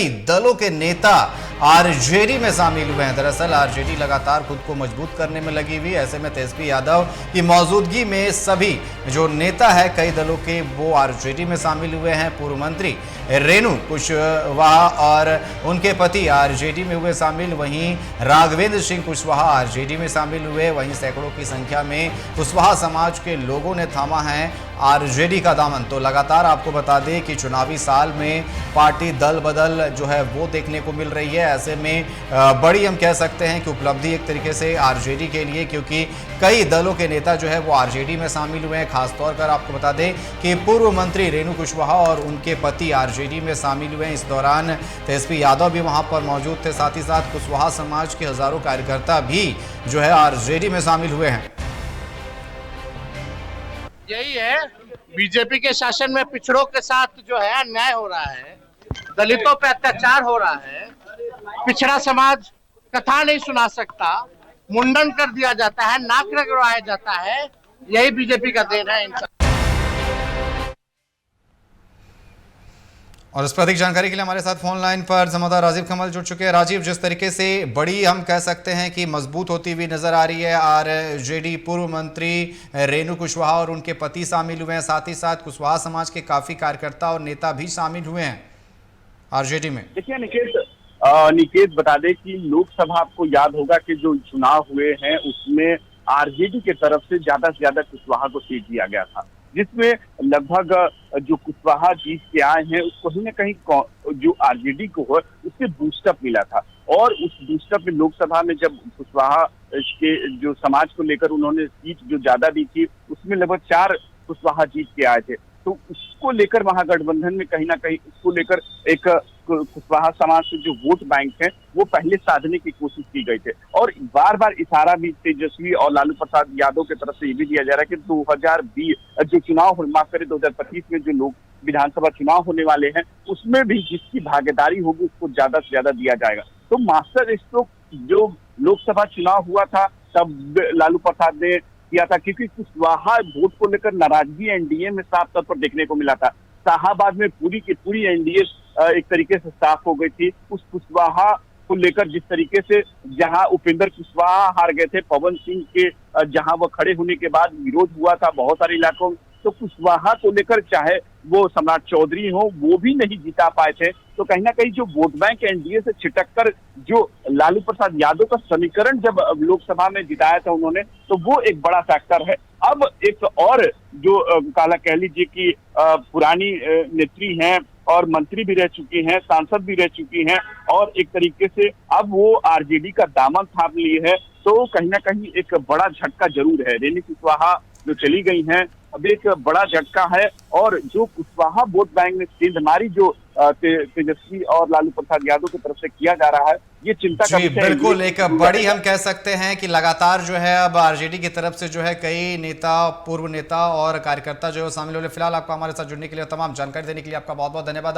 कई दलों के नेता आरजेडी में शामिल हुए हैं। दरअसल आरजेडी लगातार खुद को मजबूत करने में लगी हुई। ऐसे में तेजस्वी यादव की मौजूदगी में सभी जो नेता है कई दलों के वो आरजेडी में शामिल हुए हैं। पूर्व मंत्री रेणु कुशवाहा और उनके पति आरजेडी में हुए शामिल। वहीं राघवेंद्र सिंह कुशवाहा आरजेडी में शामिल हुए। वहीं सैकड़ों की संख्या में कुशवाहा समाज के लोगों ने थामा है आरजेडी का दामन। तो लगातार आपको बता दें कि चुनावी साल में पार्टी दल बदल जो है वो देखने को मिल रही है। ऐसे में बड़ी हम कह सकते हैं कि उपलब्धि एक तरीके से आरजेडी के लिए, क्योंकि कई दलों के नेता जो है वो आरजेडी में शामिल हुए हैं। खासतौर पर आपको बता दें कि पूर्व मंत्री रेणु कुशवाहा और उनके पति आरजेडी में शामिल हुए हैं। इस दौरान तेजस्वी यादव भी वहां पर मौजूद थे। साथ ही साथ कुशवाहा समाज के हजारों कार्यकर्ता भी जो है आरजेडी में शामिल हुए हैं। यही है, बीजेपी के शासन में पिछड़ों के साथ जो है अन्याय हो रहा है, दलितों पे अत्याचार हो रहा है, पिछड़ा समाज कथा नहीं सुना सकता, मुंडन कर दिया जाता है, नाक रगड़वाया जाता है। यही बीजेपी का देन है इनका। और इस पर अधिक जानकारी के लिए हमारे साथ फोन लाइन पर जमादार राजीव कमल जुड़ चुके हैं। राजीव, जिस तरीके से बड़ी हम कह सकते हैं कि मजबूत होती हुई नजर आ रही है आरजेडी, पूर्व मंत्री रेणु कुशवाहा और उनके पति शामिल हुए हैं। साथ ही साथ कुशवाहा समाज के काफी कार्यकर्ता और नेता भी शामिल हुए हैं आरजेडी में। देखिए निकेत बता दें कि लोकसभा आपको याद होगा कि जो चुनाव हुए हैं उसमें आरजेडी के तरफ से ज्यादा कुशवाहा को सीट दिया गया था, जिसमें लगभग जो कुशवाहा जीत के आए हैं उसको कहीं न कहीं जो आरजेडी को है उससे बूस्टअप मिला था। और उस बूस्टअप में लोकसभा में जब कुशवाहा के जो समाज को लेकर उन्होंने सीट जो ज्यादा दी थी उसमें लगभग 4 कुशवाहा जीत के आए थे। तो उसको लेकर महागठबंधन में कहीं ना कहीं उसको लेकर एक कुशवाहा समाज से जो वोट बैंक है वो पहले साधने की कोशिश की गई थे। और बार बार इशारा भी तेजस्वी और लालू प्रसाद यादव की तरफ से ये भी दिया जा रहा है कि 2020 जो चुनाव माफ करे 2025 में जो लोग विधानसभा चुनाव होने वाले हैं उसमें भी जिसकी भागीदारी होगी उसको ज्यादा से ज्यादा दिया जाएगा। तो मास्टर स्ट्रोक जो लोकसभा चुनाव हुआ था तब लालू प्रसाद ने किया था, क्योंकि कुशवाहा वोट को लेकर नाराजगी एनडीए में साफ तौर पर देखने को मिला था। शाहाबाद में पूरी की पूरी एनडीए एक तरीके से साफ हो गई थी उस कुशवाहा को लेकर, जिस तरीके से जहां उपेंद्र कुशवाहा हार गए थे पवन सिंह के जहां वो खड़े होने के बाद विरोध हुआ था बहुत सारे इलाकों में, तो कुशवाहा को लेकर चाहे वो सम्राट चौधरी हो वो भी नहीं जिता पाए थे। तो कहीं ना कहीं जो वोट बैंक एनडीए से छिटक कर जो लालू प्रसाद यादव का समीकरण जब लोकसभा में जिताया था उन्होंने, तो वो एक बड़ा फैक्टर है। अब एक और जो काला कह लीजिए कि पुरानी नेत्री हैं और मंत्री भी रह चुकी हैं, सांसद भी रह चुकी हैं और एक तरीके से अब वो आरजेडी का दामन थाम ली है, तो कहीं ना कहीं एक बड़ा झटका जरूर है। रेणु कुशवाहा जो चली गई हैं अब एक बड़ा झटका है। और जो कुशवाहा वोट बैंक में सेंधमारी जो तेजस्वी और लालू प्रसाद यादव की तरफ से किया जा रहा है ये चिंता का विषय है। बिल्कुल एक बड़ी हम कह सकते हैं कि लगातार जो है अब आरजेडी की तरफ से जो है कई नेता, पूर्व नेता और कार्यकर्ता जो शामिल हो रहे। फिलहाल आपको हमारे साथ जुड़ने के लिए, तमाम जानकारी देने के लिए आपका बहुत बहुत धन्यवाद।